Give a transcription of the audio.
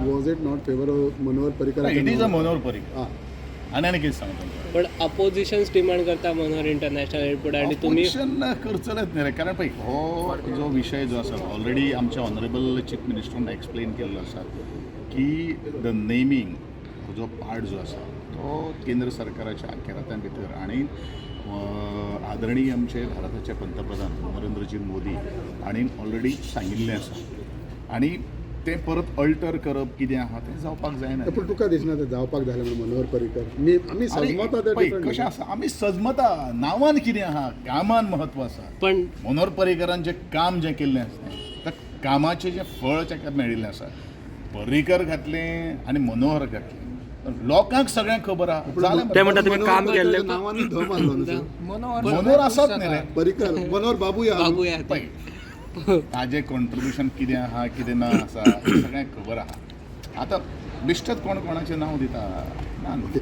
Was it not favour Manohar Parrikar? It is a Manohar Parrikar आणि कितें सांगता पण अपोजिशन्स डिमांड करता मनोहर इंटरनॅशनल एअरपोर्ट आणि तुम्ही ऑपोजिशन करचलेच न्ही रे, कारण पळय हो जो विशय जो आसा ऑलरेडी आमच्या ऑनरेबल चीफ मिनिस्टरान एक्सप्लेन केल्लो आसा की द नेमींग जो पार्ट जो आसा तो केंद्र सरकाराच्या अखत्यारां भितर आणि आदरणीय आमचे भारताचे पंतप्रधान नरेंद्रजी मोदी हांणी ऑलरेडी सांगिल्लें आसा आणि ते परत अल्टर करप कितें आहा तें जावपाक जायना. पूण तुका दिसना तें जावपाक जालें म्हणून मनोहर पर्रीकर? आमी सहमता ते पळय कशें आसा, आमी सजमता नांवान कितें आहा, कामान म्हत्व आसा. पण मनोहर पर्रीकरान जें काम जें केल्लें आसा त्या कामाचें जें फळ ताका मेळिल्लें आसा. पर्रीकर घातलें आनी मनोहर घातलें, लोकांक सगळ्यांक खबर आहा. जालें ते म्हणटा तुम्ही काम केल्लें नांवांनी धम आसलो न्हू. मनोहर आसात न्ही रे. पर्रीकर मनोहर बाबूया पळय ताजें कॉन्ट्रिब्युशन कितें आहा कितें ना आसा हें सगळ्यांक खबर आहा. आतां बिश्टच कोण कोणाचें नांव दिता ना.